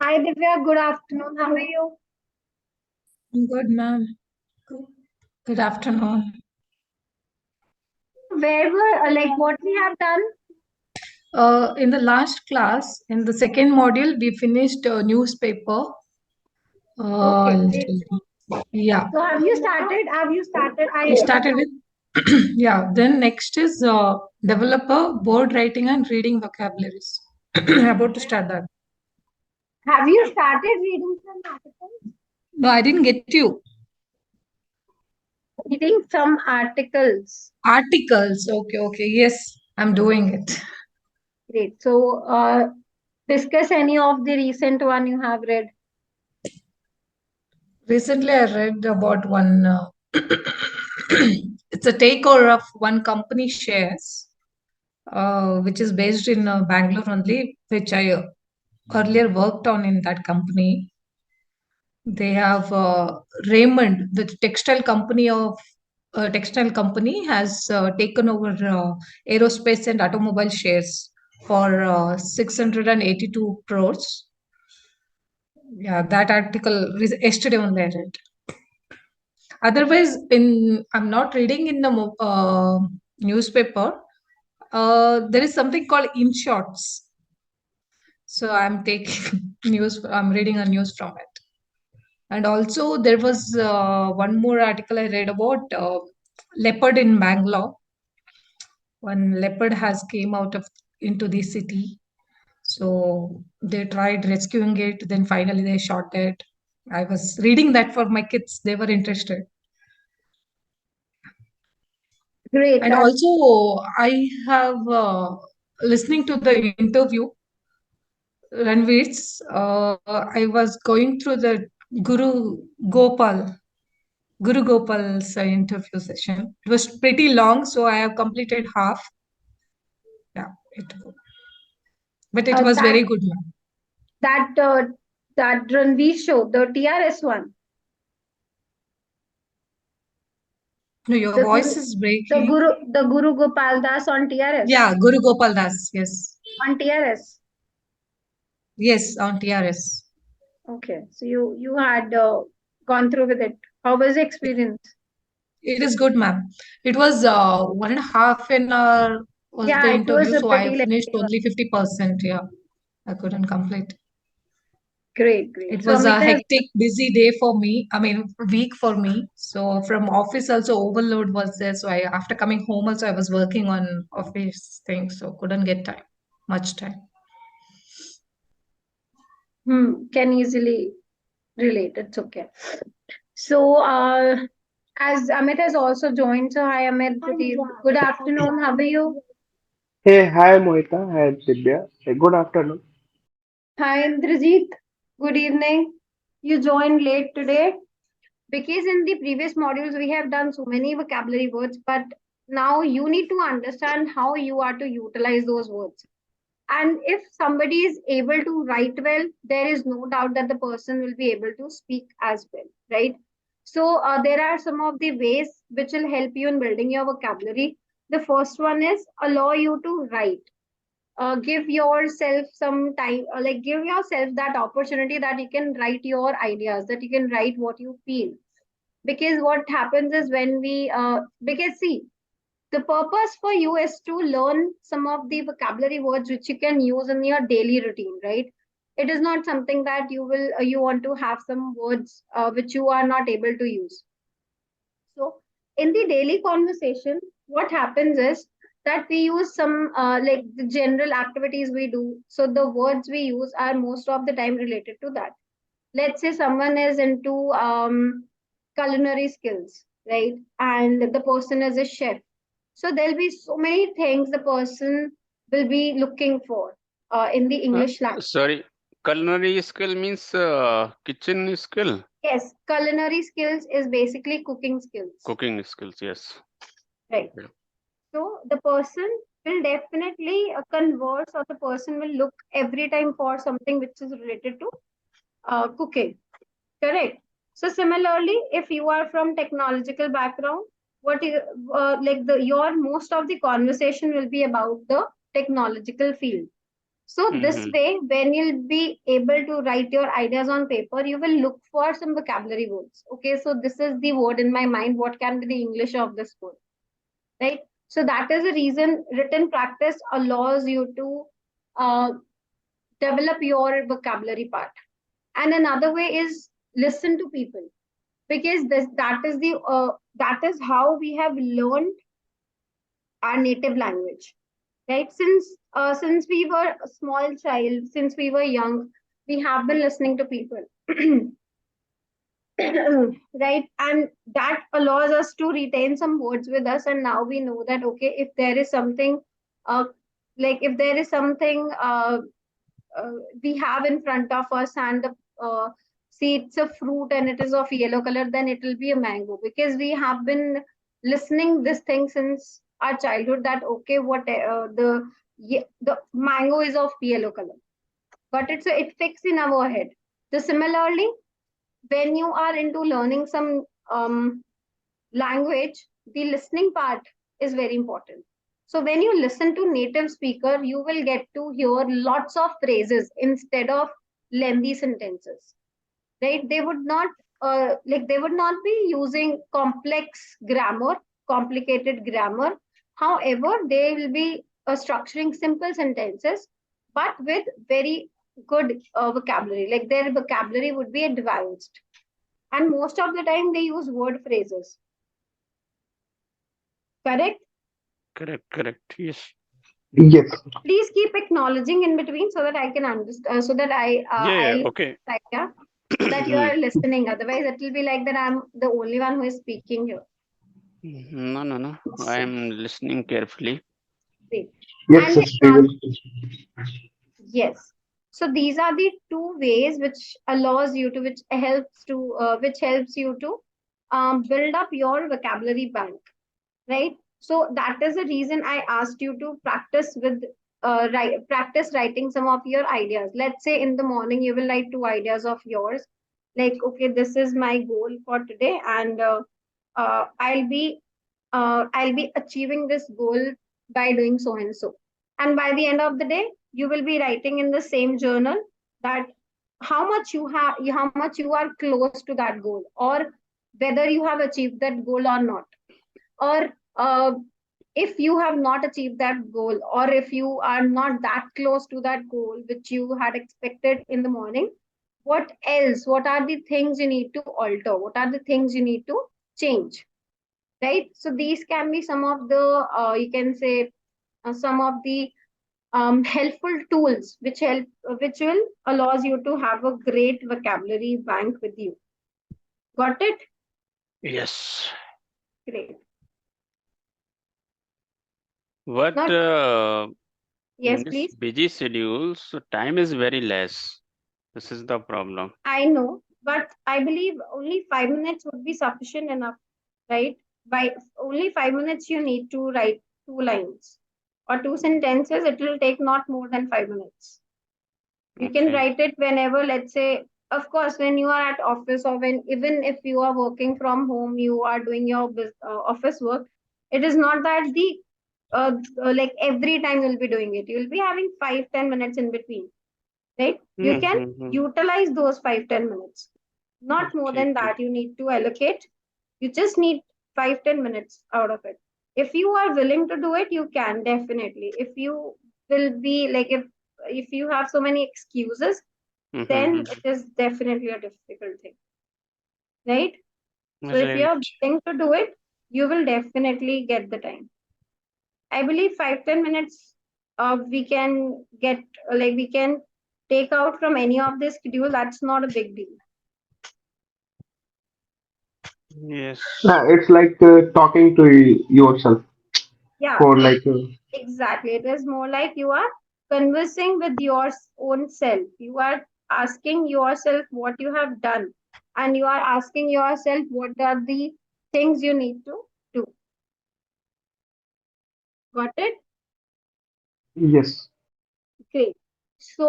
Hi Divya, good afternoon. How are you? Good, ma'am. Good afternoon. Where were what we have done? In the last class, in the second module, we finished newspaper. Okay, I'll great. tell you. Yeah, So have you started? Have you started? we I started with yeah. Then next is developer, board writing, and reading vocabularies. About to start that. have you started reading some articles? No, I didn't get you. Reading some articles. Articles. Okay, okay. Yes, I'm doing it. Great. So discuss any of the recent one you have read. Recently, I read about one. It's a takeover of one company shares, which is based in Bangalore only, which I earlier worked on in that company. They have Raymond, the textile company, has taken over aerospace and automobile shares for 682 crores. Yeah, that article yesterday only I read. Otherwise, in I'm not reading in the newspaper. There is something called in shorts. So I'm taking news. I'm reading a news from it. And also there was one more article I read about leopard in Bangalore. One leopard has came out of into the city. So they tried rescuing it. Then finally they shot it. I was reading that for my kids. They were interested. Great. And also, I have listening to the interview, Ranveer's. I was going through the Guru Gopal, Guru Gopal's interview session. It was pretty long, so I have completed half. Yeah, but it was That very good. Ma'am. that that Ranveer show, the TRS one, No, your the voice Guru, is breaking. the Guru Gopal Das on TRS. Yeah, Guru Gopal Das. Yes, On TRS. yes, on TRS. Okay, so you had gone through with it. How was the experience? It is good, ma'am. It was 1.5 an hour was the Yeah, it was interview, a so I pretty finished lengthy one. only 50%. Yeah, I couldn't complete. Great, great. It So was a Amita, hectic, busy day for me. I mean, week for me. So from office also overload was there. So I after coming home also I was working on office things, so couldn't get much time. can easily relate. It's okay. So as Amit has also joined, so hi Amit, good afternoon. How are you? Hey, hi Mohita, hi Divya. Hey, good afternoon. Hi Indrajit. Good evening. You joined late today because in the previous modules we have done so many vocabulary words, but now you need to understand how you are to utilize those words. And if somebody is able to write well, there is no doubt that the person will be able to speak as well, right? So there are some of the ways which will help you in building your vocabulary. The first one is allow you to write. Give yourself some time, give yourself that opportunity that you can write your ideas, that you can write what you feel. Because what happens is when we, because see, the purpose for you is to learn some of the vocabulary words which you can use in your daily routine, right? It is not something that you want to have some words which you are not able to use. So in the daily conversation, what happens is that we use some the general activities we do. So the words we use are most of the time related to that. Let's say someone is into culinary skills, right? And the person is a chef. So there'll be so many things the person will be looking for in the Uh, English language. Sorry, culinary skill means kitchen skill, Yes, culinary skills is basically cooking skills, cooking skills. Yes. right? Yeah. So the person will definitely converse, or the person will look every time for something which is related to cooking. Correct. So similarly, if you are from technological background, what you, like the your most of the conversation will be about the technological field. So this Mhm. way, when you'll be able to write your ideas on paper, you will look for some vocabulary words. Okay, so this is the word in my mind. What can be the English of this word? Right. So that is the reason written practice allows you to uh, develop your vocabulary part. And another way is listen to people, because that is how we have learned our native language, right? Since we were a small child, since we were young, we have been listening to people. Right, and that allows us to retain some words with us, and now we know that okay, if there is something uh if there is something we have in front of us, and the see it's a fruit and it is of yellow color, then it will be a mango, because we have been listening this thing since our childhood, that okay, what the mango is of yellow color. But it fixed in our head. So similarly, when you are into learning some language, the listening part is very important. So when you listen to native speaker, you will get to hear lots of phrases instead of lengthy sentences. Right? They would not be using complicated grammar. However, they will be structuring simple sentences, but with very good vocabulary. Like their vocabulary would be advanced, and most of the time they use word phrases. Correct? Correct. Yes. Yes. Please keep acknowledging in between so that I can understand, so that Yeah. I'll Okay. idea that you are listening. Otherwise, it will be like that I'm the only one who is speaking here. No. I am listening carefully. Great. Yes, And yes, we will. yes. So these are the two ways which allows you to, which helps you to build up your vocabulary bank, right? So that is the reason I asked you to practice writing some of your ideas. Let's say in the morning you will write two ideas of yours, like okay, this is my goal for today, and uh, I'll be I'll be achieving this goal by doing so and so. And by the end of the day, you will be writing in the same journal that how much you are close to that goal, or whether you have achieved that goal or not, or if you have not achieved that goal, or if you are not that close to that goal which you had expected in the morning, what are the things you need to alter, what are the things you need to change, right? So these can be some of the you can say some of the helpful tools which will allows you to have a great vocabulary bank with you. Got it? Yes. Great. But Not in yes, this please. busy schedule, so time is very less. This is the problem. I know, but I believe only 5 minutes would be sufficient enough, right? By only 5 minutes, you need to write two lines or two sentences. It will take not more than 5 minutes. You can Okay. write it whenever, let's say, of course, when you are at office, or when even if you are working from home, you are doing your office work. It is not that the like every time you'll be doing it. You'll be having 5-10 minutes in between, right? You can Mm-hmm. utilize those 5-10 minutes. Not more than Okay. that. You need to allocate. You just need 5-10 minutes out of it. If you are willing to do it, you can definitely. If you will be like if you have so many excuses, then Mm-hmm. it is definitely a difficult thing, right? So if you Right. are willing to do it, you will definitely get the time. I believe 5-10 minutes we can get, we can take out from any of this schedule. That's not a big deal. Yes. Yeah, it's like talking to yourself Yeah, for like exactly. It is more like you are conversing with your own self. You are asking yourself what you have done, and you are asking yourself what are the things you need to do. Got it? yes. Great. So,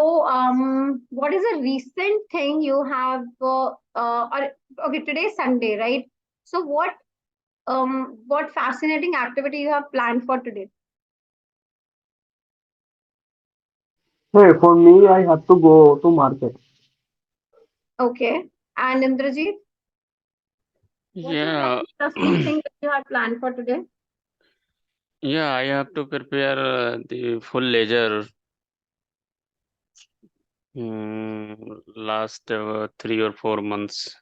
what is a recent thing you have? Okay, today is Sunday, right? So, what fascinating activity you have planned for today? Hey, for me, I have to go to market. Okay. And Indrajit, what is Yeah, the interesting thing that you have planned for today? yeah, I have to prepare the full ledger last 3 or 4 months.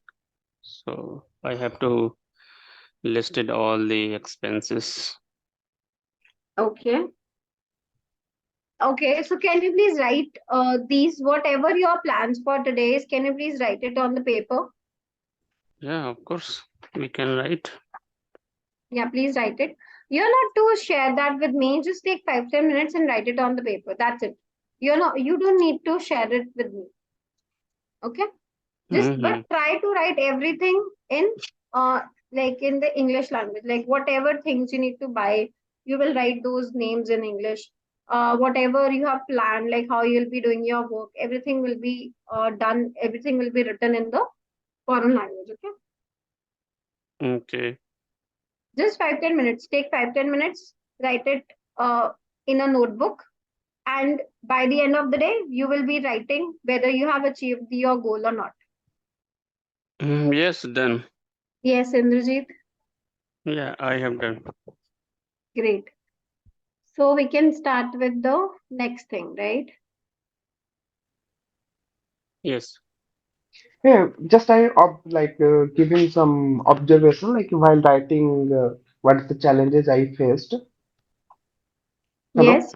So I have to listed all the expenses. Okay. Okay. So can you please write these, whatever your plans for today is, can you please write it on the paper? Yeah, of course, we can write. Yeah, please write it. You're not to share that with me. Just take 5-10 minutes and write it on the paper. That's it. You don't need to share it with me. Okay. But Mm-hmm. try to write everything in uh like in the English language. Like whatever things you need to buy, you will write those names in English. Whatever you have planned, like how you'll be doing your work, everything will be done. Everything will be written in the foreign language. Okay. Okay. Just 5-10 minutes. Take 5-10 minutes. Write it in a notebook, and by the end of the day, you will be writing whether you have achieved your goal or not. Yes, then. Yes, Indrajit. Yeah, I have done. Great. So we can start with the next thing, right? Yes. Hey, just giving some observation, like while writing, what the challenges I faced. Hello. Yes.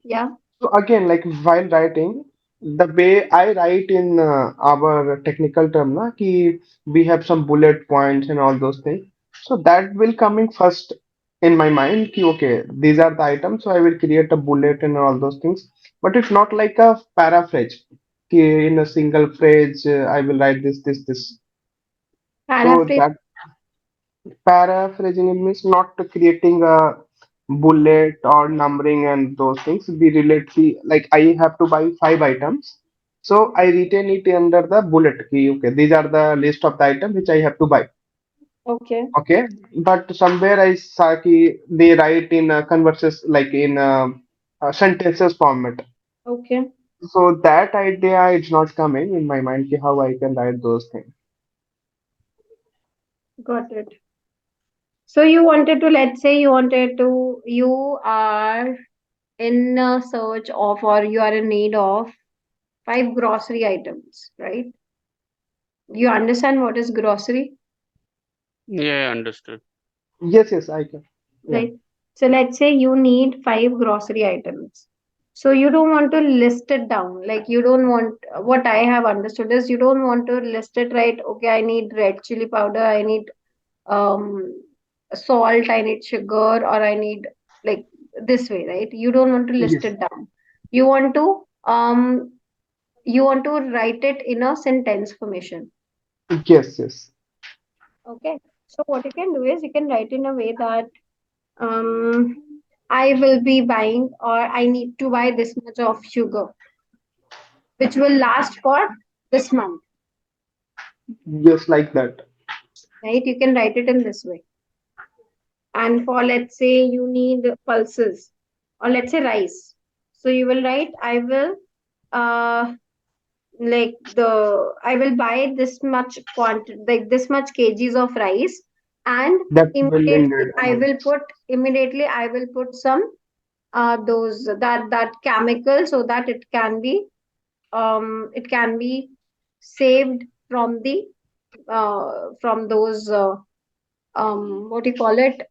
Yeah. So again, like while writing, the way I write in our technical term, na, ki we have some bullet points and all those things. So that will coming first in my mind, ki okay, these are the items, so I will create a bullet and all those things. But it's not like a paraphrase. Ki in a single phrase, I will write this. So Paraphrase. that paraphrasing it means not creating a bullet or numbering and those things. We relate the like I have to buy 5 items, so I retain it under the bullet key. Okay, these are the list of the items which I have to buy. Okay. Okay, but somewhere I saw ki they write in converses like in sentences format. Okay. So that idea is not coming in my mind ki how I can write those things. Got it. So you wanted to, let's say you are in a search of, or you are in need of 5 grocery items, right? You understand what is grocery, Yeah, understood. Yes, I can. Yeah. right? So let's say you need 5 grocery items. So you don't want to list it down. Like you don't want, what I have understood is you don't want to list it, right? Okay, I need red chili powder, I need um salt, I need sugar, or I need, like, this way, right? You don't want to list Yes. it down. You want to write it in a sentence formation. Yes. Okay. So what you can do is you can write in a way that um I will be buying, or I need to buy this much of sugar, which will last for this month, Yes, like that. right? You can write it in this way. And for, let's say, you need pulses, or let's say rice. So you will write, I will uh I will buy this much quantity, like this much kgs of rice, and That will indeed. immediately I will put some those that chemical, so that it can be saved from the from those what do you call it,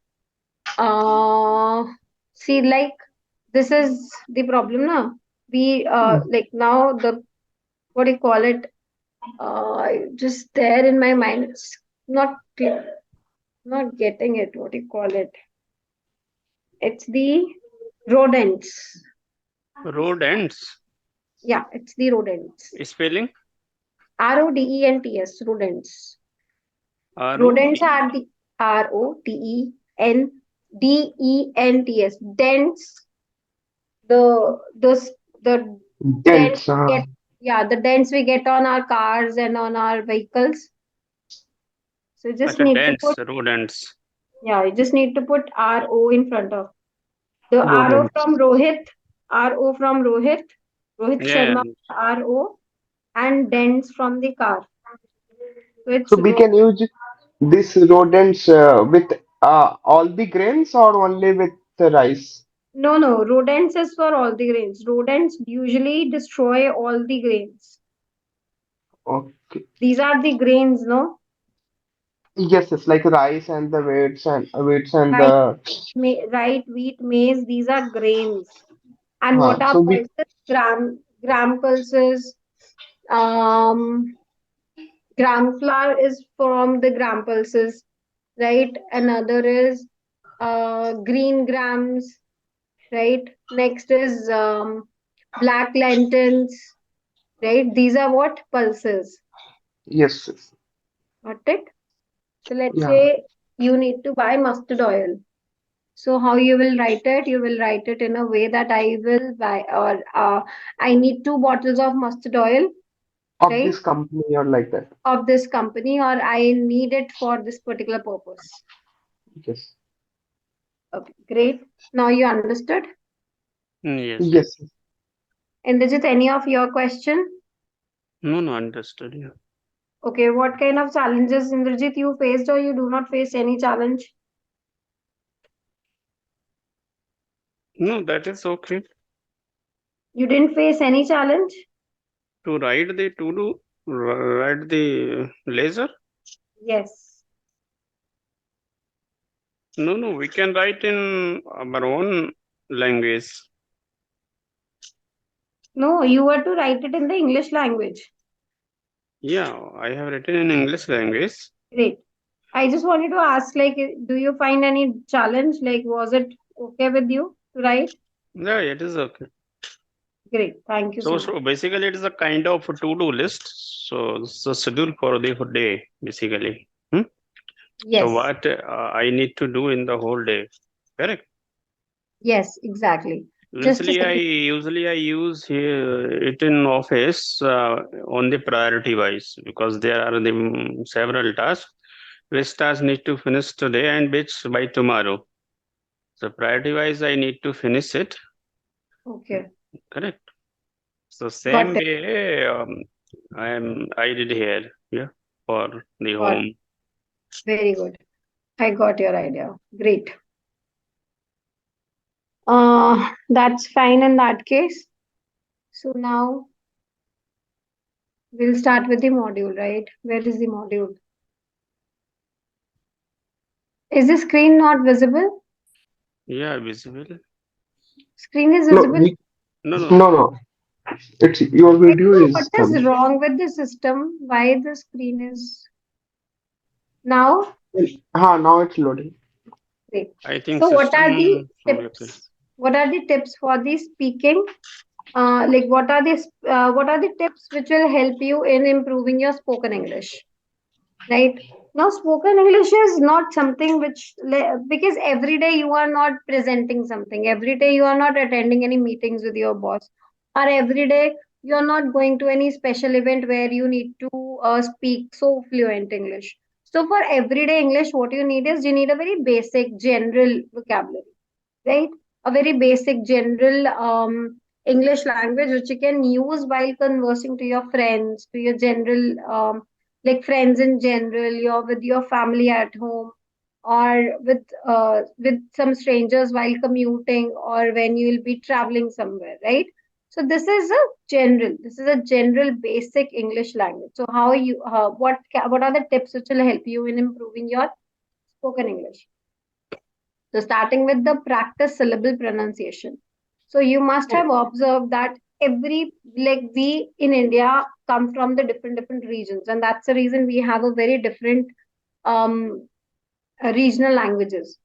uh see, like, this is the problem now. We like now the, what do you call it, just there in my mind, it's not not getting it, what do you call it, it's the rodents. Road ends. Yeah, it's the rodents. Spelling rodents, rodents. R O Rodents D. are the rodendents. Dents, the dents Dense. we get, yeah, the dents we get on our cars and on our vehicles. So you just Acha, need to dents, put, road ends. yeah, you just need to put ro in front of the ro rodents. from Rohit, ro from Rohit, Rohit Yeah, Sharma, RO, and dents from the car. So it's So we can use these rodents with all the grains or only with the rice? no, rodents is for all the grains. Rodents usually destroy all the grains. Okay. These are the grains, no? Yes, it's like rice and the wheats and Right, the right, wheat, maize, these are grains. And what are so we pulses? Gram pulses. Um, gram flour is from the gram pulses, right? Another is green grams, right? Next is black lentils, right? These are what? Pulses. yes, yes. Got it? So let's Yeah. say you need to buy mustard oil. So how you will write it? You will write it in a way that I will buy, or I need 2 bottles of mustard oil, Of right? this company or like that. Of this company, or I need it for this particular purpose. Yes. Okay, great. Now you understood. yes. Yes. And is it any of your question? No, understood. Yeah. Okay, what kind of challenges, Indrajit, you faced, or you do not face any challenge? No, that is okay. You didn't face any challenge? To write the laser. Yes. No, we can write in our own language. No, you were to write it in the English language. Yeah, I have written in English language. Great. I just wanted to ask, like, do you find any challenge? Like, was it okay with you to write? Yeah, it is okay. Great. Thank you so much. So basically, it is a kind of to-do list. So it's a schedule for the whole day, basically. Hmm? So Yes. what I need to do in the whole day, correct? Yes, exactly. Just a second. Usually I use it in office on the priority wise, because there are the several tasks. Which task need to finish today and which by tomorrow. So priority wise, I need to finish it. Okay. Correct. So Got same it. way I did here, yeah, for the Got it. home. Very good. I got your idea. Great. That's fine in that case. So now we'll start with the module, right? Where is the module? Is the screen not visible? Yeah, visible. Screen is No, visible. No. no. It's your I video don't know is what is coming. wrong with the system. Why the screen is now? Now it's loading. Great. I think So what are the system should be okay. tips? What are the tips for the speaking? Like what are the tips which will help you in improving your spoken English? Right now, spoken English is not something because every day you are not presenting something, every day you are not attending any meetings with your boss, or every day you are not going to any special event where you need to speak so fluent English. So for everyday English, what you need is you need a very basic general vocabulary, right? A very basic general English language which you can use while conversing to your friends, to your general like friends in general, your with your family at home, or with some strangers while commuting, or when you will be traveling somewhere, right? So this is a general basic English language. So how you what are the tips which will help you in improving your spoken English? So starting with the practice syllable pronunciation. So you must have observed that we in India come from the different regions, and that's the reason we have a very different um, regional languages,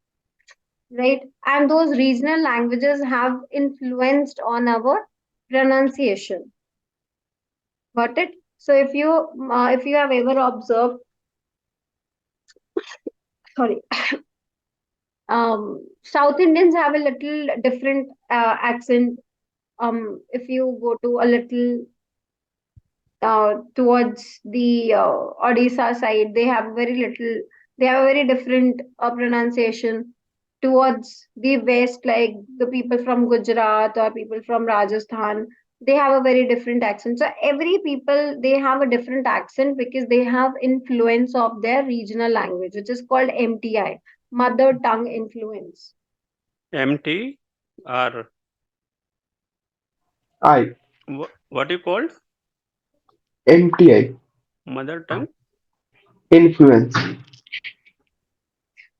right? And those regional languages have influenced on our pronunciation. Got it? So if you have ever observed, sorry, South Indians have a little different accent. If you go to a little towards the Odisha side, they have a very different pronunciation. Towards the west, like the people from Gujarat or people from Rajasthan, they have a very different accent. So every people, they have a different accent because they have influence of their regional language, which is called MTI, mother tongue influence. MT or I. what you called? MTI. Mother tongue? Influence.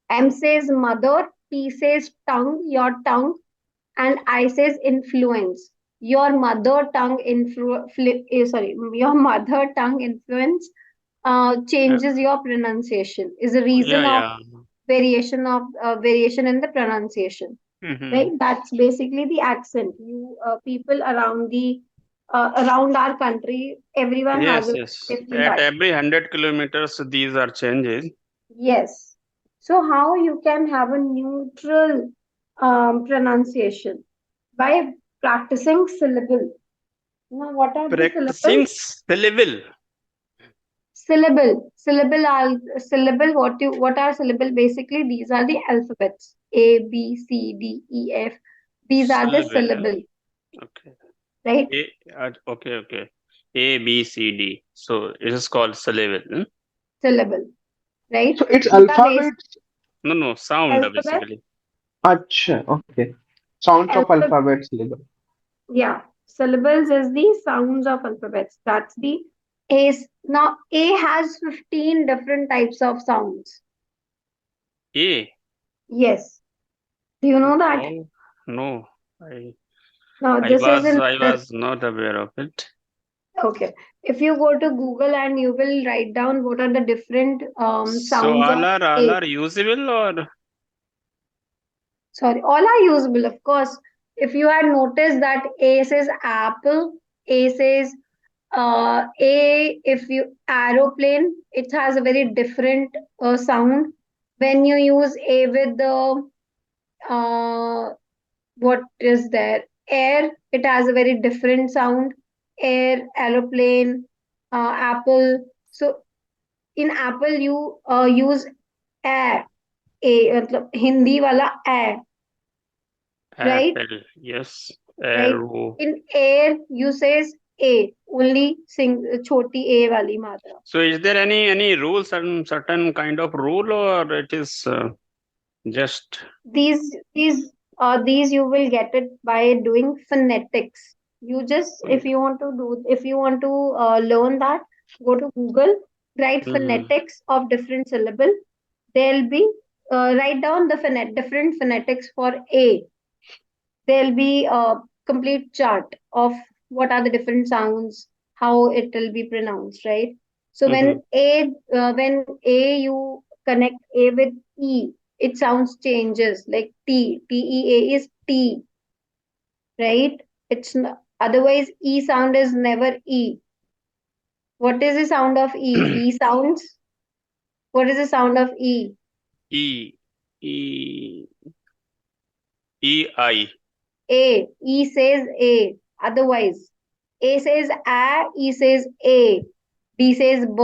M says mother, T says tongue, your tongue, and I says influence. Your mother tongue your mother tongue influence Uh, changes your pronunciation. Is a yeah, reason of yeah. variation in the pronunciation, Mm-hmm. right? That's basically the accent. You people around our country, everyone has Yes, a yes. different At accent. every 100 kilometers, these are changes. Yes. So how you can have a neutral pronunciation? By practicing syllable. Now, what are the Practicing syllables? syllable. Syllable. What are syllable? Basically, these are the alphabets. A, B, C, D, E, F. These are the Syllable. syllable, Okay. right? Okay, okay. A, B, C, D. So it is called syllable. Syllable, right? So it's These are base alphabets. No, sound alphabet. basically. Acha, okay. Sounds of Alphabet. alphabets syllable. Yeah, syllables is the sounds of alphabets. That's the A's. Now, A has 15 different types of sounds. A. Yes. Do you know that? Oh, no. I Now, I this is was in I was not aware of it. okay. If you go to Google and you will write down what are the different So sounds of all A. are usable or Sorry, all are usable, of course. If you had noticed that A says apple, A says A, if you aeroplane, it has a very different sound. When you use A with the what is there? Air, it has a very different sound. Air, aeroplane, apple. So in apple you use a मतलब हिंदी वाला a, right? apple? Yes. Right. Arrow. In air you says a, only sing choti a wali matra. So is there any rule, certain kind of rule, or it is just These you will get it by doing phonetics. You just if you want to learn that, go to Google, write Mhm. phonetics of different syllable. There'll be write down the different phonetics for A. There'll be a complete chart of what are the different sounds, how it will be pronounced, right? So Mhm. when A you connect A with E, it sounds changes like T E A is T, right? Otherwise E sound is never E. What is the sound of E? E sounds. What is the sound of E? E E I. E says A. Otherwise, A says A, E says A, B says B,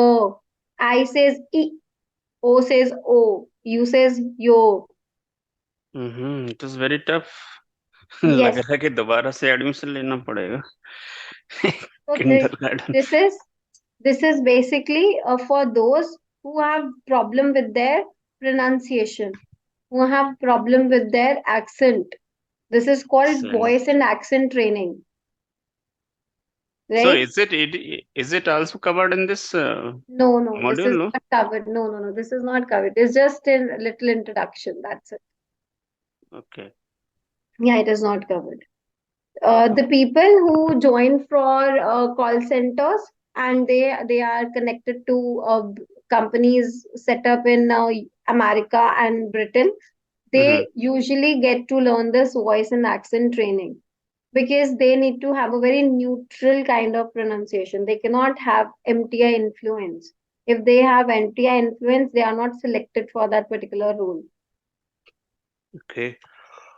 I says E, O says O, U says Yo. It is very tough. लग Yes. रहा है कि दोबारा से admission लेना पड़ेगा. So Kindergarten. this is this is basically for those who have problem with their pronunciation, who have problem with their accent. This is called So voice and accent training, so right? is it also covered in this No, this module? is No. not covered. No, this is not covered. It's just a little introduction. That's it. Okay. Yeah, it is not covered. The people who join for call centers and they are connected to companies set up in America and Britain, Mm-hmm. they usually get to learn this voice and accent training because they need to have a very neutral kind of pronunciation. They cannot have MTI influence. If they have MTI influence, they are not selected for that particular role. Okay.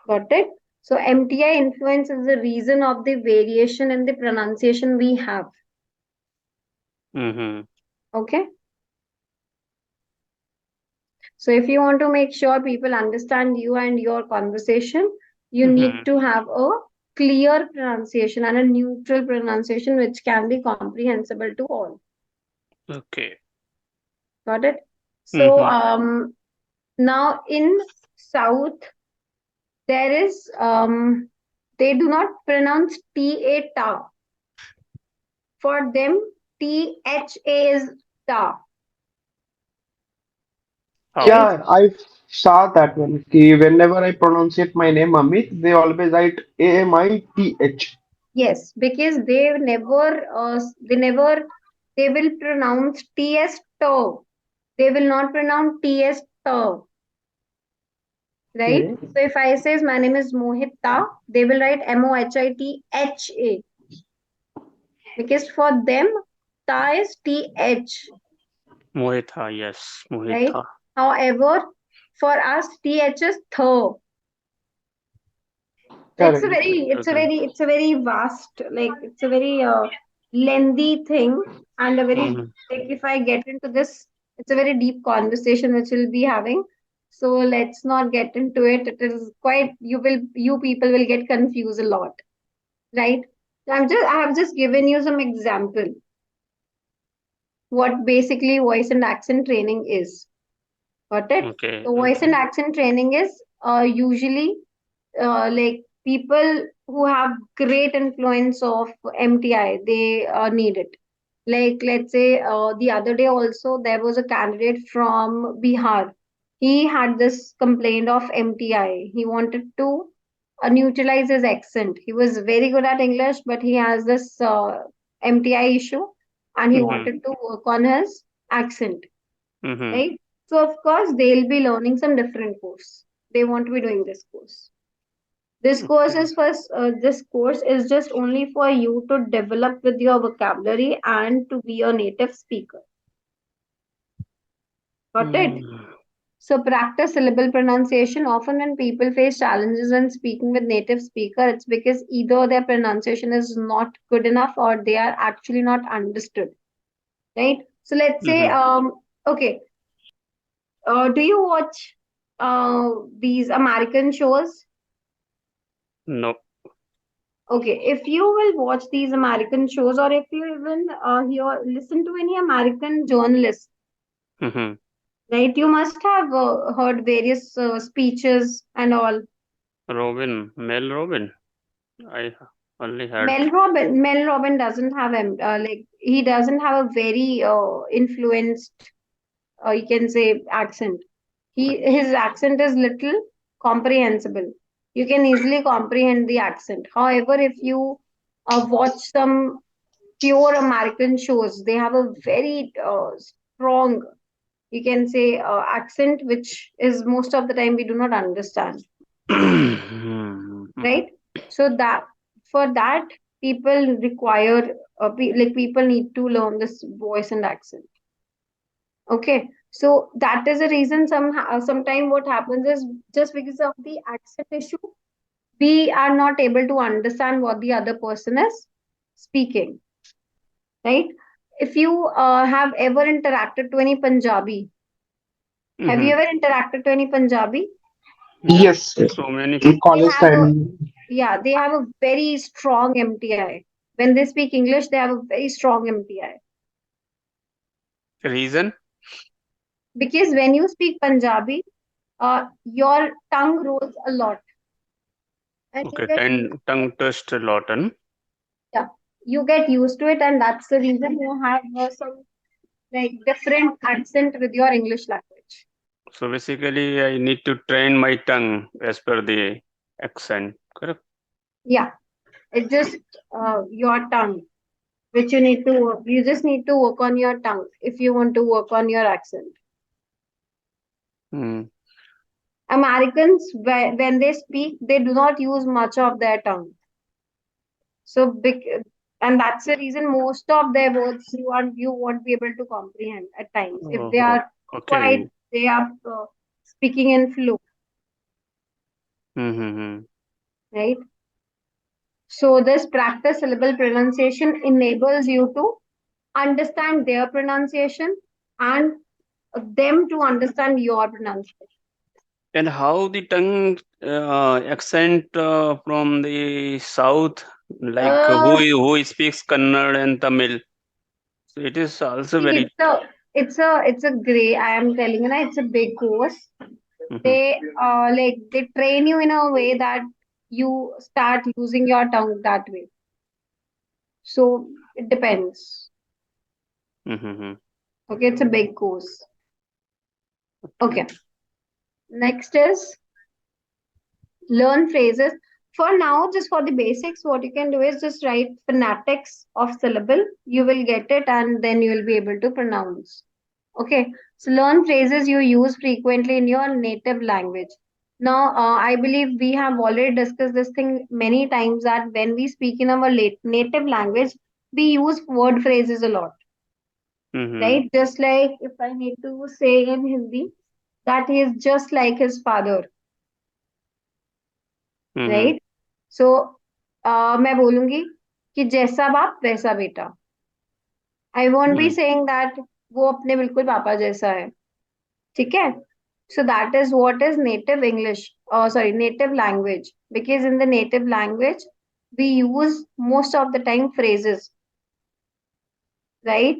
Got it? So MTI influence is the reason of the variation in the pronunciation we have. Mm-hmm. Okay. So if you want to make sure people understand you and your conversation, you Mm-hmm. need to have a clear pronunciation and a neutral pronunciation which can be comprehensible to all. Okay. Got it? So Mhm. now in South there is they do not pronounce ta ta. For them, tha is ta, How? right? Yeah, I saw that one. Ki whenever I pronunciate my name Amit, they always write Amith. Yes, because they will pronounce ts to. They will not pronounce ts to, right? Okay. So if I says my name is Mohita, they will write Mohitha, because for them ta is th, Mohita, yes, right? Mohita. However, for us th is tho. It's a Correct. very, Okay. it's a very vast, like it's a very lengthy thing, and a very, Mhm. like if I get into this, it's a very deep conversation which we'll be having. So let's not get into it. It is quite, you people will get confused a lot, right? So I have just given you some example what basically voice and accent training is. Got it? Okay. So voice and Okay. accent training is usually like people who have great influence of MTI, they need it. Like let's say the other day also there was a candidate from Bihar. He had this complaint of MTI. He wanted to neutralize his accent. He was very good at English, but he has this MTI issue, and he Mhm. wanted to work on his accent, Mhm. right? So of course they'll be learning some different course. They want to be doing this course. Okay. This course is just only for you to develop with your vocabulary and to be a native speaker. Got it? Mm. So practice syllable pronunciation. Often when people face challenges in speaking with native speaker, it's because either their pronunciation is not good enough or they are actually not understood. Right? So let's say, Mhm. okay, do you watch these American shows? No. Okay, if you will watch these American shows, or if you even listen to any American journalist, Mhm. right? You must have heard various speeches and all. Mel Robin. I only had. Mel Robin doesn't have like he doesn't have a very influenced, you can say, accent. His accent is little comprehensible. You can easily comprehend the accent. However, if you watch some pure American shows, they have a very strong, you can say, accent, which is most of the time we do not understand, Mhm. right? So that for that people require, like people need to learn this voice and accent. Okay, so that is the reason sometime what happens is just because of the accent issue, we are not able to understand what the other person is speaking, right? If you have ever interacted to any Punjabi, have you Mhm. ever interacted to any Punjabi? Yes, So many. in They college have a, time. yeah, they have a very strong MTI. When they speak English, they have a very strong MTI. Reason? Because when you speak Punjabi, your tongue rolls a lot, and you Okay. get used to it. Tongue twist a lot, and Yeah, you get used to it, and that's the reason you have some like different accent with your English language. so basically, I need to train my tongue as per the accent. Correct. Yeah, it's just your tongue, which you need to work. You just need to work on your tongue if you want to work on your accent. Hmm. Americans, when they speak, they do not use much of their tongue. So big, and that's the reason most of their words you won't be able to comprehend at times if they Oh, are quite, okay. they are speaking in flow, Mm-hmm. right? So this practice syllable pronunciation enables you to understand their pronunciation and them to understand your pronunciation. And how the tongue accent from the south, like Uh, who speaks Kannada and Tamil? So it is also See, very. it's a gray. I am telling you, na, it's a big course. Mhm, They train you in a way that you start using your tongue that way. So it depends. mhm, Okay, it's a big course. Okay. Next is learn phrases. For now, just for the basics, what you can do is just write phonetics of syllable. You will get it and then you will be able to pronounce. Okay. So learn phrases you use frequently in your native language. Now, I believe we have already discussed this thing many times that when we speak in our native language, we use word phrases a lot, mhm, right? Just like if I need to say in Hindi that he is just like his father, mhm, right? सो मैं बोलूंगी कि जैसा बाप वैसा बेटा. I won't be mhm, saying that वो अपने बिल्कुल पापा जैसा है. ठीक है. So that is what is native English, sorry, native language. Because in the native language we use most of the time phrases, right?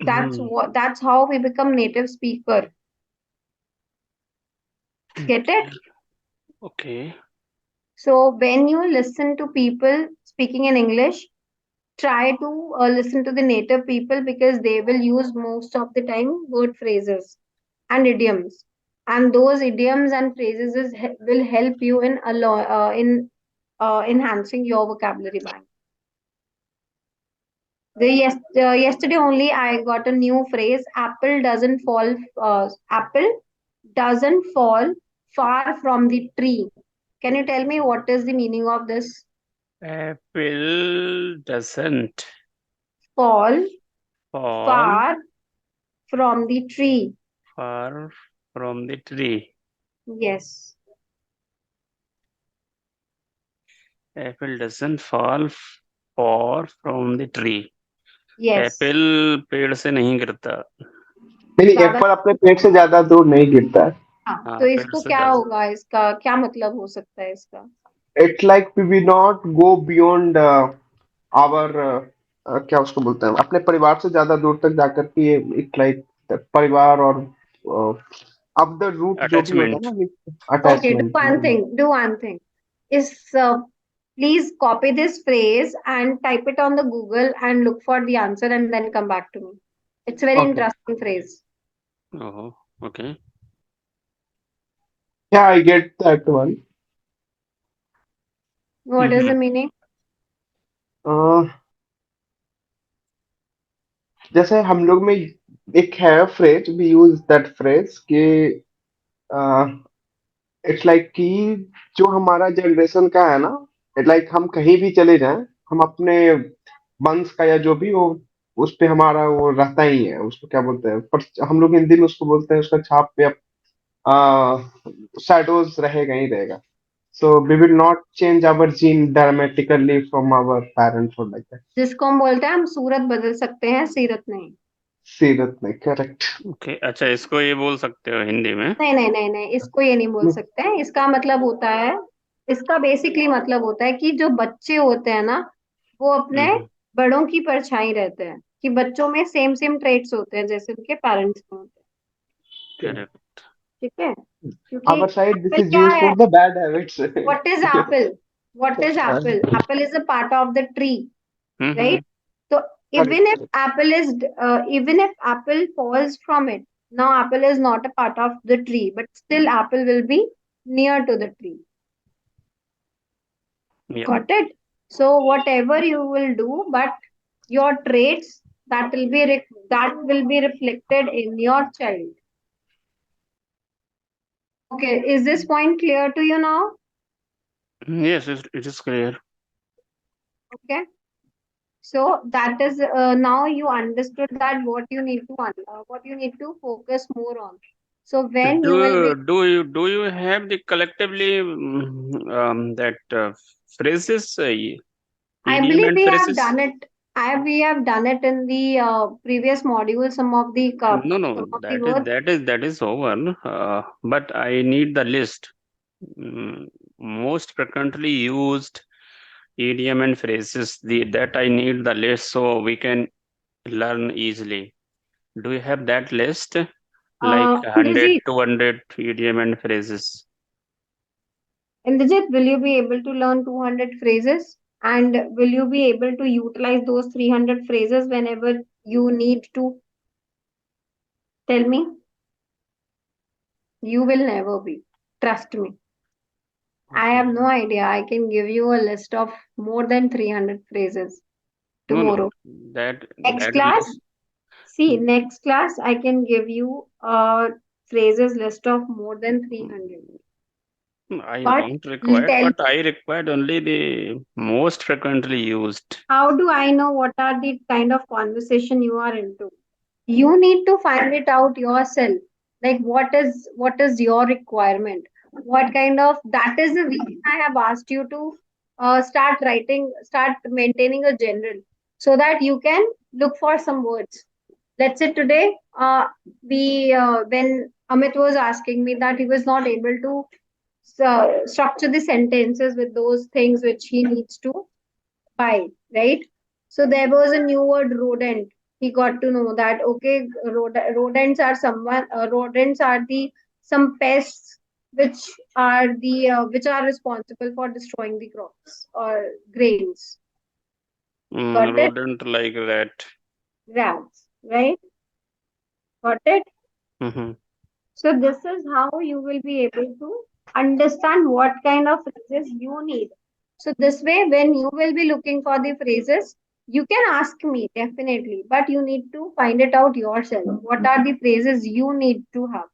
mhm. That's how we become native speaker. Get it? Okay. So when you listen to people speaking in English, try to listen to the native people because they will use most of the time word phrases and idioms, and those idioms and phrases will help you in in enhancing your vocabulary bank. Yesterday only I got a new phrase: apple doesn't fall far from the tree. Can you tell me what is the meaning of this? Apple doesn't Fall fall far from the tree. far from the tree. Yes. Apple doesn't fall far from the tree. Yes. Apple पेड़ से नहीं गिरता. नहीं, ज्यादा. Apple अपने पेट से ज्यादा दूर नहीं गिरता है. हाँ, हाँ, तो पेड़ इसको से क्या ज्यादा. होगा, इसका क्या मतलब हो सकता है इसका? It's like we will not go beyond our, क्या उसको बोलते हैं, अपने परिवार से ज्यादा दूर तक जाकर के ये इट लाइक परिवार और अब द रूट जो भी होता है Attachment. ना, Okay, do attachment. one thing. Do one thing. Is please copy this phrase and type it on the Google and look for the answer and then come back to me. It's a very okay. interesting phrase. Oh, okay. या I get that one. What is the meaning? जैसे हम लोग में एक है phrase, we use that phrase कि it's like कि जो हमारा जनरेशन का है ना, इट लाइक हम कहीं भी चले जाएं, हम अपने वंश का या जो भी वो उस पे हमारा वो रहता ही है. उसको क्या बोलते हैं, पर हम लोग हिंदी में उसको बोलते हैं, उसका छाप पे शैडोज रहेगा ही रहेगा. So we will not change our gene dramatically from our parents और लाइक दैट. जिसको हम बोलते हैं हम सूरत बदल सकते हैं, सीरत नहीं. सीरत में करेक्ट. Okay. अच्छा, इसको ये बोल सकते हो हिंदी में. नहीं नहीं नहीं नहीं, इसको ये नहीं बोल सकते हैं. इसका मतलब होता है, इसका बेसिकली मतलब होता है कि जो बच्चे होते हैं ना, वो अपने हम्म, बड़ों की परछाई रहते हैं. कि बच्चों में सेम सेम ट्रेट्स होते हैं जैसे उनके पेरेंट्स में होते हैं. correct. ठीक है. क्योंकि our side this apple is क्या यूज्ड है? For the bad habits. What is apple? What is apple? Apple is a part of the tree, hmm, right? So even if apple falls from it, now apple is not a part of the tree, but still apple will be near to the tree. yeah. Got it? So whatever you will do, but your traits that will be reflected in your child. Okay, is this point clear to you now? Yes, it is clear. Okay. So that is now you understood that what you need to focus more on. So when you will be, Do you have the collectively that phrases, I idiom believe and we have phrases? done it. We have done it in the previous module. Some of the No, words. that is over. But I need the list. Most frequently used idiom and phrases. That I need the list so we can learn easily. Do you have that list? Like 100, Indrajit, 200 idiom and phrases. Indrajit, will you be able to learn 200 phrases? And will you be able to utilize those 300 phrases whenever you need to? Tell me. You will never be. Trust me. I have no idea. I can give you a list of more than 300 phrases No, tomorrow. that Next will. class, see, next class, I can give you a phrases list of more than 300. I But don't require, tell, but I required only the most frequently used. how do I know what are the kind of conversation you are into? You need to find it out yourself. Like what is your requirement? What kind of, that is the reason I have asked you to start maintaining a general so that you can look for some words. Let's say today, we when Amit was asking me that he was not able to structure the sentences with those things which he needs to buy, right? So there was a new word, rodent. He got to know that okay, rodents are the some pests which are responsible for destroying the crops or grains. Got it? Rodent like that. Rats, right? Got it? Mm-hmm. So this is how you will be able to understand what kind of phrases you need. So this way, when you will be looking for the phrases, you can ask me definitely, but you need to find it out yourself. What are the phrases you need to have?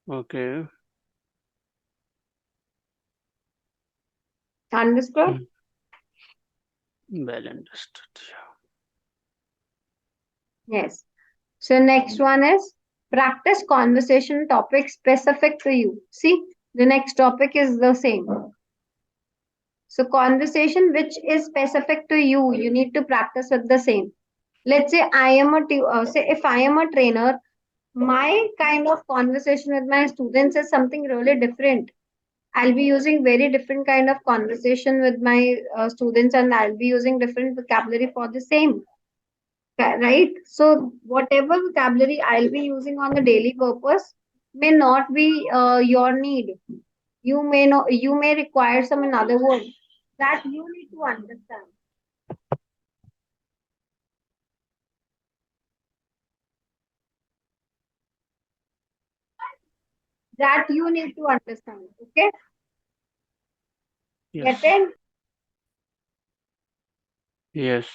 Okay. Understood? Well understood. Yes. So next one is practice conversation topic specific to you. See, the next topic is the same. So conversation which is specific to you, you need to practice with the same. Let's say say if I am a trainer, my kind of conversation with my students is something really different. I'll be using very different kind of conversation with my students, and I'll be using different vocabulary for the same. Right? So whatever vocabulary I'll be using on the daily purpose may not be your need. You may require some another word that you need to understand. That you need to understand. Okay? Yes. Get in? Yes.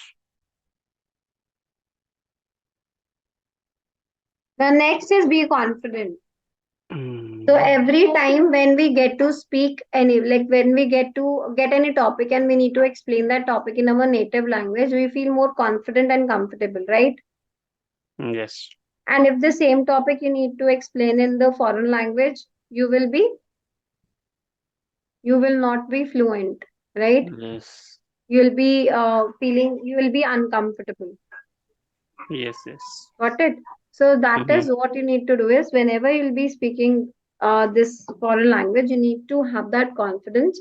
The next is be confident. Mm. So every time when we get to speak any, like when we get any topic and we need to explain that topic in our native language, we feel more confident and comfortable, right? Yes. And if the same topic you need to explain in the foreign language, you will not be fluent, right? Yes. You will be you will be uncomfortable. Yes. Yes. Got it? So that Mhm. is what you need to do is whenever you'll be speaking this foreign language, you need to have that confidence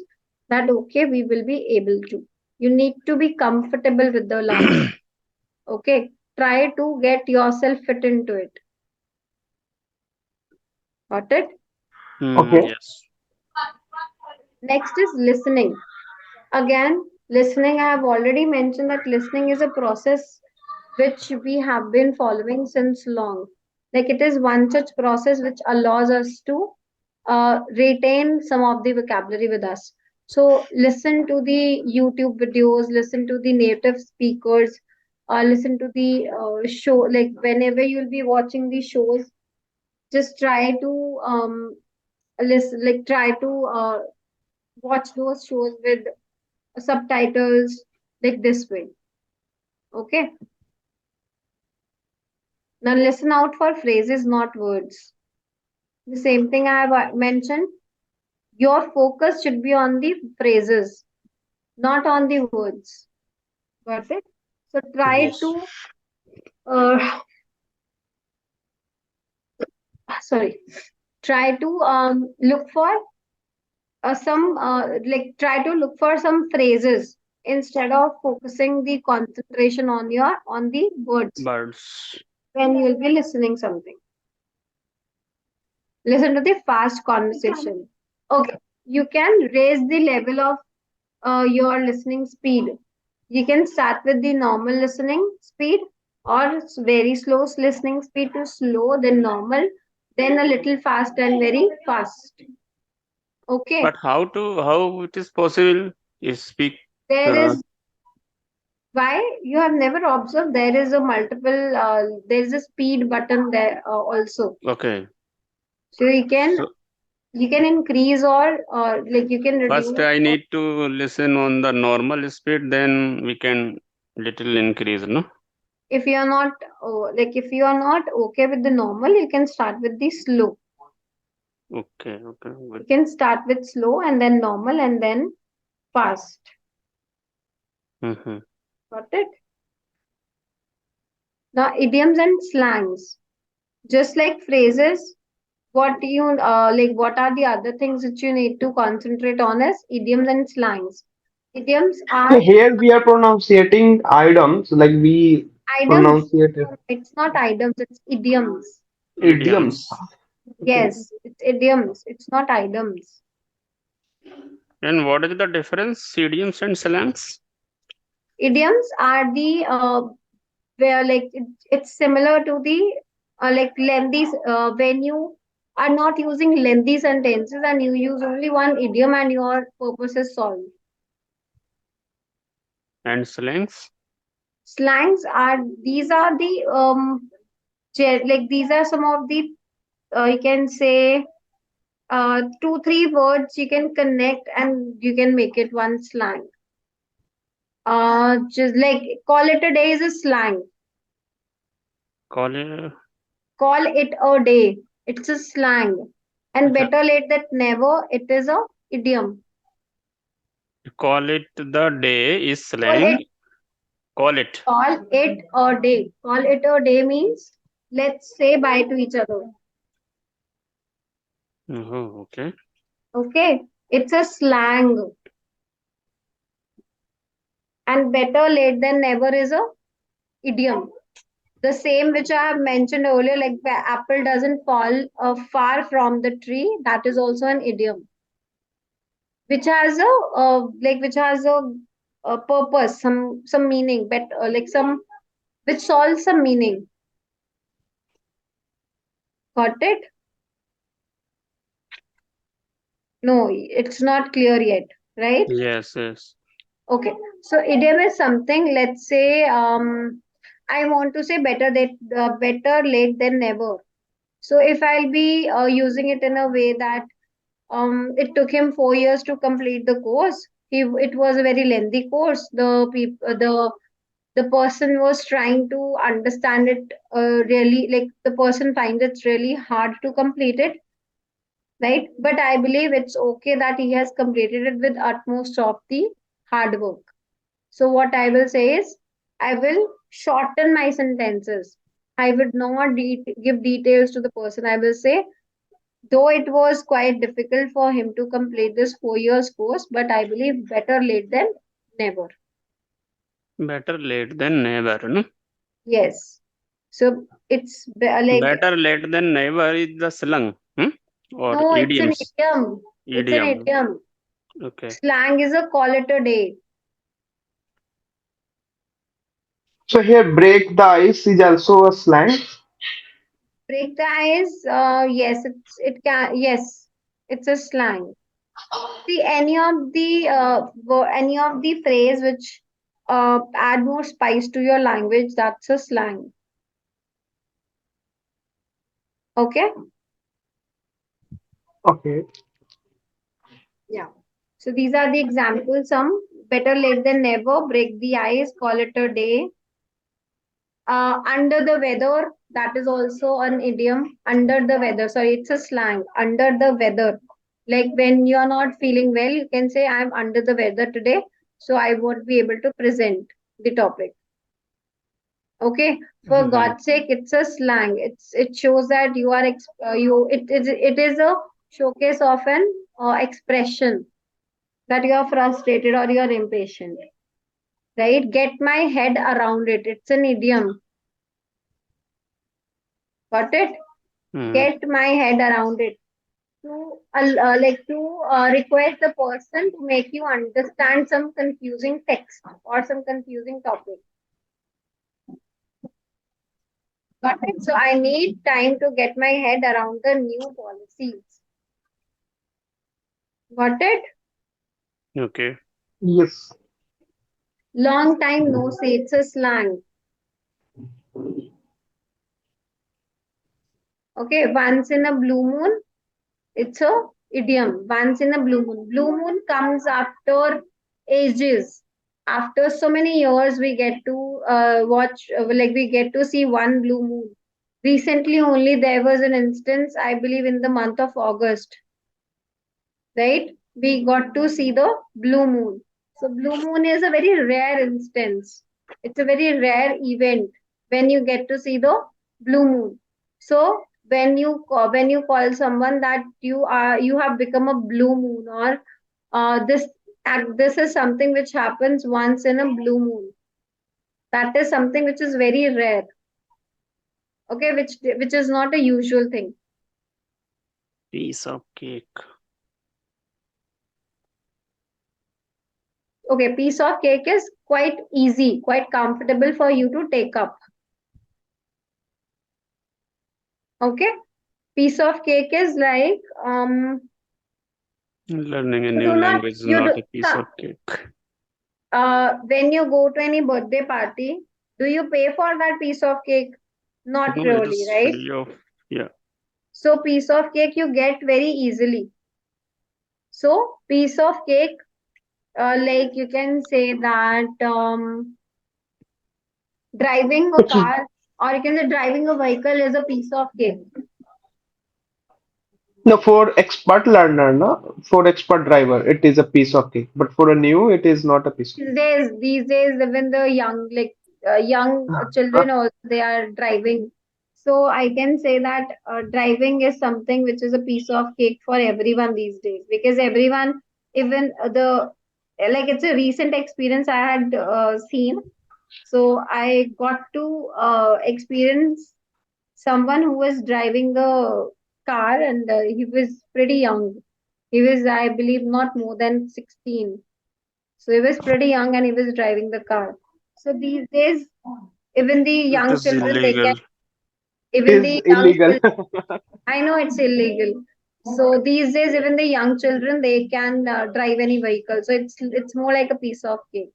that okay, we will be able to. You need to be comfortable with the language. Okay. Try to get yourself fit into it. Got it? Okay. Yes. Next is listening. Again, listening, I have already mentioned that listening is a process which we have been following since long. Like it is one such process which allows us to retain some of the vocabulary with us. So listen to the YouTube videos, listen to the native speakers, listen to the show. Like whenever you'll be watching the shows, just try to listen, like try to watch those shows with subtitles like this way. Okay. Now listen out for phrases, not words. The same thing I have mentioned. Your focus should be on the phrases, not on the words. Got it? So try Yes. to try to look for some try to look for some phrases instead of focusing the concentration on the words Birds. when you will be listening something. Listen to the fast conversation. Okay, you can raise the level of your listening speed. You can start with the normal listening speed or very slow listening speed to slow, then normal, then a little fast and very fast. Okay, But how it is possible? You speak. there Uh, is why you have never observed there is a multiple there is a speed button there also. okay. So So you can increase or like you can first reduce. I need to listen on the normal speed, then we can little increase, no? If you are not if you are not okay with the normal, you can start with the slow. Okay, okay, You good. can start with slow and then normal and then fast. Mm-hmm. Got it? Now, idioms and slangs, just like phrases, what you what are the other things that you need to concentrate on is idioms and slangs. Idioms So are here we are pronouncing items like we items. pronunciate it. It's not items, it's idioms. Idioms. Idioms. Okay. Yes, it's idioms. It's not items. And what is the difference? Idioms and slangs? Idioms are the where it's similar to the lengthy when you are not using lengthy sentences and you use only one idiom and your purpose is solved. And slangs? Slangs are these are the these are some of the you can say two three words you can connect and you can make it one slang. Just like call it a day is a slang. Call it, Call it a day. It's a slang. And acha, better late than never. It is a idiom. call it the day is Call slang. it Call it. call it a day. Call it a day means let's say bye to each other. Oh, okay. Okay. It's a slang. And better late than never is a idiom. The same which I have mentioned earlier, like the apple doesn't fall far from the tree. That is also an idiom, which has a purpose, some meaning, but which solves some meaning. Got it? No, it's not clear yet, right? Yes, yes. Okay. So idiom is something. Let's say I want to say better late than never. So if I'll be using it in a way that it took him 4 years to complete the course. It was a very lengthy course. The person was trying to understand it really, like the person finds it really hard to complete it, right? But I believe it's okay that he has completed it with utmost of the hard work. So what I will say is, I will shorten my sentences. I would not give details to the person. I will say, though it was quite difficult for him to complete this 4 years course, but I believe better late than never. Better late than never, no? Yes. So it's Better late than never is the slang, or no, it's an idioms. idiom. It's an Idiom. idiom. Okay. Slang is a call it a day. So here break the ice is also a slang. Break the ice. Yes, yes, it's a slang. See any of the phrase which add more spice to your language, that's a slang. Okay. Okay. Yeah. So these are the examples. Some better late than never, break the ice, call it a day. Under the weather, that is also an idiom. Under the weather, sorry, it's a slang. Under the weather. Like when you are not feeling well, you can say, I'm under the weather today, so I won't be able to present. the topic. Okay, for Mhm. God's sake, it's a slang. It shows that you are it is a showcase of an expression that you are frustrated or you are impatient. Right? Get my head around it. It's an idiom. Got it? Mhm. Get my head around it. To request the person to make you understand some confusing text or some confusing topic. Got it? So I need time to get my head around the new policies. Got it? Okay. Yes. Long time no see. It's a slang. Okay, once in a blue moon. It's a idiom. Once in a blue moon. Blue moon comes after ages. After so many years, we get to we get to see one blue moon. Recently, only there was an instance, I believe, in the month of August, right? We got to see the blue moon. So, blue moon is a very rare instance. It's a very rare event when you get to see the blue moon. So, when you call someone that you have become a blue moon, or this is something which happens once in a blue moon. That is something which is very rare. Okay, which is not a usual thing. Piece of cake. Okay, piece of cake is quite easy, quite comfortable for you to take up. Okay, piece of cake is like Learning a you new do not language is you not do a piece of cake. when you go to any birthday party, do you pay for that piece of cake? Not No, it really, is right? free of. Yeah. So piece of cake you get very easily. So piece of cake, like you can say that driving a Which is car, or you can say driving a vehicle is a piece of cake. no for expert learner, no? For expert driver, it is a piece of cake. But for a new, it is not a piece of These days, even the young children cake. also they are driving. So I can say that driving is something which is a piece of cake for everyone these days, because everyone, even the like it's a recent experience I had seen. So I got to experience someone who was driving the car, and he was pretty young. He was, I believe, not more than 16. So he was pretty young and he was driving the car. So these days, even the It young is children, they can, illegal. It even is the young illegal. children, I know it's illegal. So these days, even the young children, they can drive any vehicle. So it's more like a piece of cake.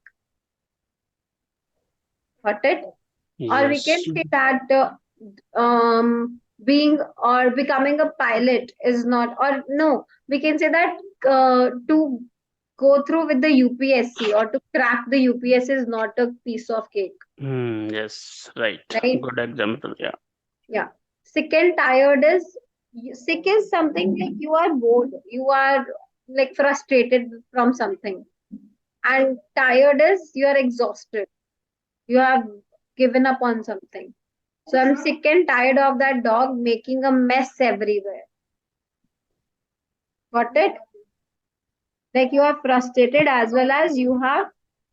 Got it? Or we can Yes. say that being or becoming a pilot is not, or no, we can say that to go through with the UPSC or to crack the UPSC is not a piece of cake, Yes. Right. right? Good example. Yeah. Yeah. Sick and tired is, sick is something like you are bored, you are like frustrated from something, and tired is you are exhausted, you have given up on something. So I'm sick and tired of that dog making a mess everywhere. Got it? Like you are frustrated as well as you have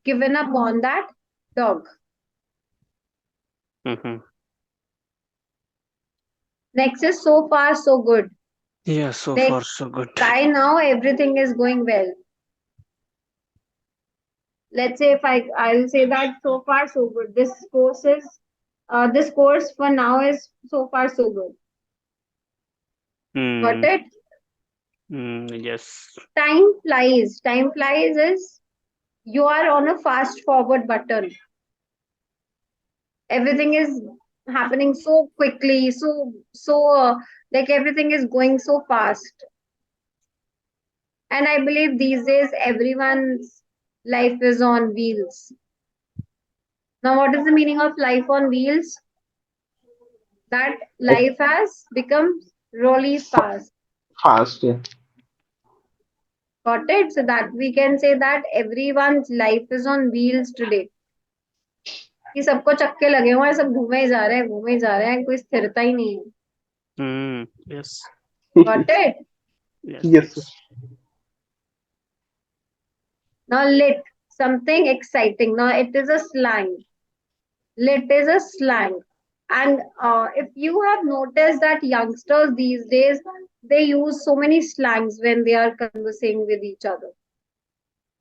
given up on that dog. Mm-hmm. Next is so far so good. Yeah. So Like far, so good. by now everything is going well. Let's say if I'll say that so far so good. This course for now is so far so good. Got Hmm. it? Yes. Time flies. Time flies is you are on a fast forward button. Everything is happening so quickly, like everything is going so fast. And I believe these days everyone's life is on wheels. Now what is the meaning of life on wheels? That Like life has become really fa- fast. fast, yeah. Got it? So that we can say that everyone's life is on wheels today. कि सबको चक्के लगे हुए हैं, सब घूमे ही जा रहे हैं, घूमे ही जा रहे हैं, कोई स्थिरता ही नहीं है. Yes. Got it? Yes. Yes, Yes. Now lit, something exciting. Now it is a slang. Lit is a slang. And if you have noticed that youngsters these days, they use so many slangs when they are conversing with each other.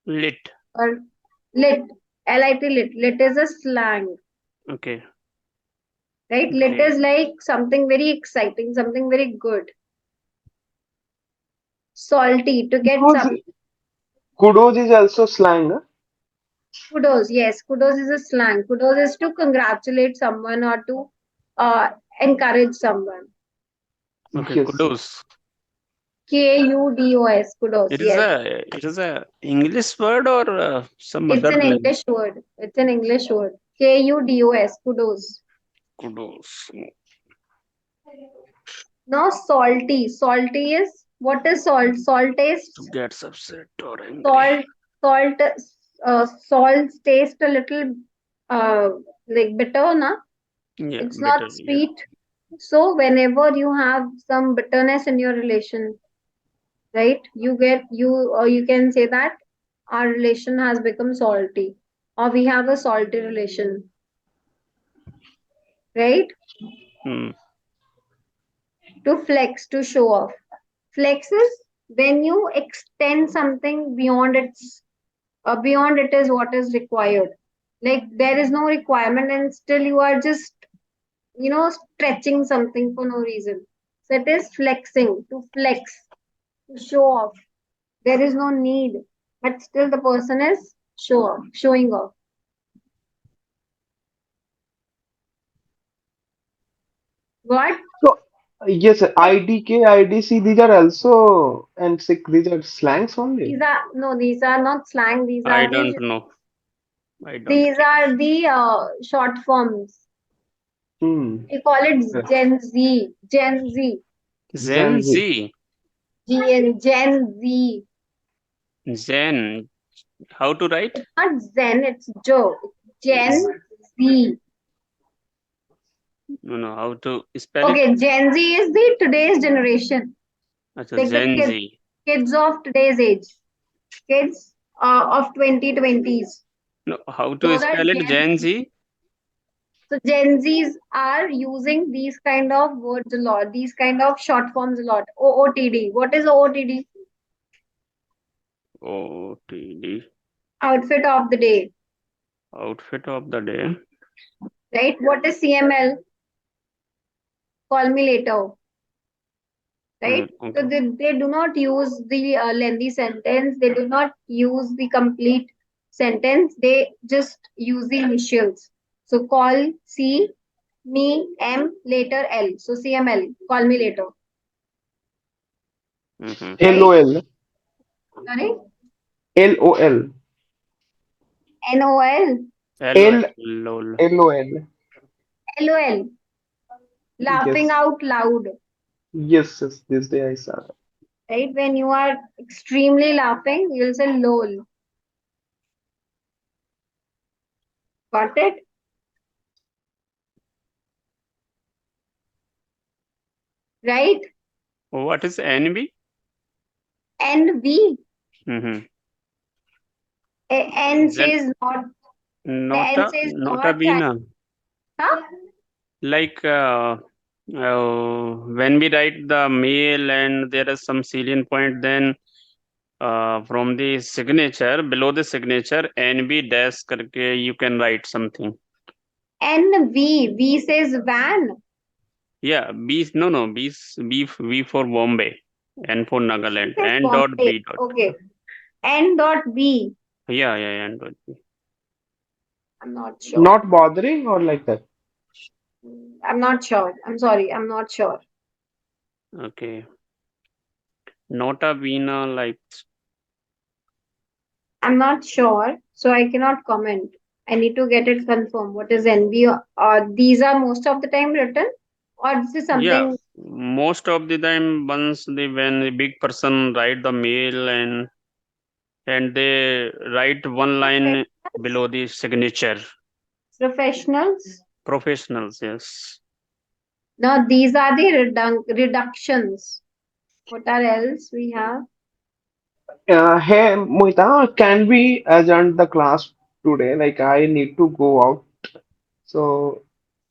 Lit. Or lit, Lit, lit is a slang, Okay. right? Lit Okay. is like something very exciting, something very good. Salty, to get kudos, some. kudos is also slang, huh? Kudos, yes, kudos is a slang. Kudos is to congratulate someone or to uh, encourage someone. Okay. Yes, Kudos. Kudos, kudos, yes. It is a English word or some It's other an language? English word. It's an English word. Kudos, kudos. Kudos. Now salty. Salty is, what is salt? Salt is To get upset or angry. salt. Salt taste a little like bitter, na? Yeah. It's Better. not sweet. So whenever you have some bitterness in your relation, right? You can say that our relation has become salty, or we have a salty relation, right? Hmm. To flex, to show off. Flex is when you extend something beyond beyond it is what is required. Like there is no requirement and still you are just stretching something for no reason. So it is flexing, to flex, to show off. There is no need, but still the person is showing off. What? so yes, IDK, IDC, these are also, and sick, these are slangs only. These are not slang. I don't know. I don't. These are the short forms. Hmm. We call it Yes. Gen Z. Gen Z. Gen Gen Z. Z. Gen Z. Zen. How to write? It's not Zen, it's Joe. Gen Z. No. How to spell it? Okay, Gen Z is the today's generation. Achha, Like the Gen Z. kids of today's age. Kids of 2020s. No. How to Those are spell it? Gen Gen Z. Z. So Gen Zs are using these kind of words a lot, these kind of short forms a lot. OOTD. What is OOTD? OTD. Outfit of the day. Outfit of the day. Right? What is CML? Call me later. Right? Okay. So they do not use the lengthy sentence. They do not use the complete sentence. They just use the initials. So call C, me, M, later L. So CML, call me later. Mhm. Right? LOL. Sorry? LOL. NOL, L LOL. LOL. LOL, laughing Yes. out loud. Yes, yes. This day I saw that. Right? When you are extremely laughing, you'll say lol. Got it? Right? What is NB? NV. Mm-hmm. N Then says not. nota N says nota not Chinese. bene. Huh? Like when we write the mail and there is some salient point, then from the signature, below the signature, NB dash करके you can write something. NV. V says van. Yeah, B no B for Bombay, N for Nagaland, Says N dot Bombay. B dot. Okay. N dot B. Yeah, N dot B. I'm not sure. Not bothering or like that. I'm not sure. I'm sorry. I'm not sure. Okay. Nota bene, like I'm not sure. So I cannot comment. I need to get it confirmed. What is NB? These are most of the time written, or this is yeah, something. most of the time once when the big person write the mail and they write one line below the signature. Professionals. Professionals, yes. Now these are the reductions. What are else we have? Hey, Mohita, can we adjourn the class today? Like, I need to go out, so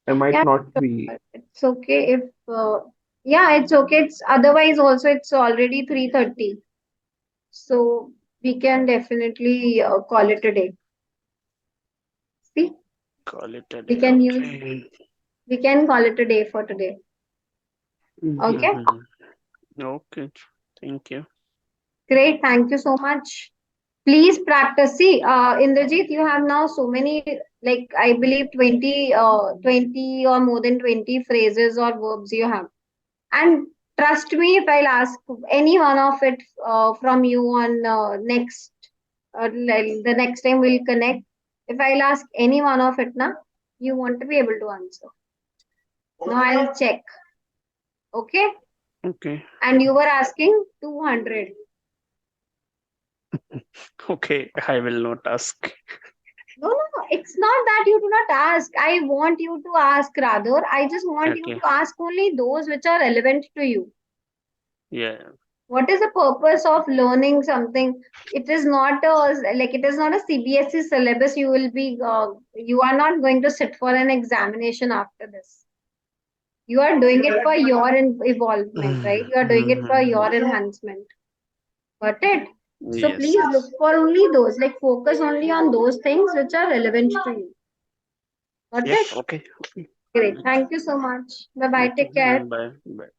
I might Yeah, not sure. be. It's okay if yeah, it's okay. It's otherwise also it's already 3:30. So we can definitely call it a day. See, Call it a we day. can use Okay. we can call it a day for today. Yeah. Okay, Mhm. Okay. Thank you. great. Thank you so much. Please practice. See, Indrajit, you have now so many, like I believe 20 or more than 20 phrases or verbs you have. And trust me, if I'll ask any one of it from you on like the next time we'll connect, if I'll ask any one of it, na, you want to be able to answer. Now I'll check. Okay? Okay. And you were asking 200. Okay. I will not ask. No, no, no. It's not that you do not ask. I want you to ask rather. I just want you Okay. to ask only those which are relevant to you. Yeah. What is the purpose of learning something? It is not a like it is not a CBSE syllabus. You are not going to sit for an examination after this. You are doing it for your evolvement, right? You are doing it for Mhm. your enhancement. Got it? So Yes. please look for only those, like focus only on those things which are relevant to you. Got Yep. it? Okay. Great. Thank you so much. Bye bye. Okay. Take care. Bye. Bye.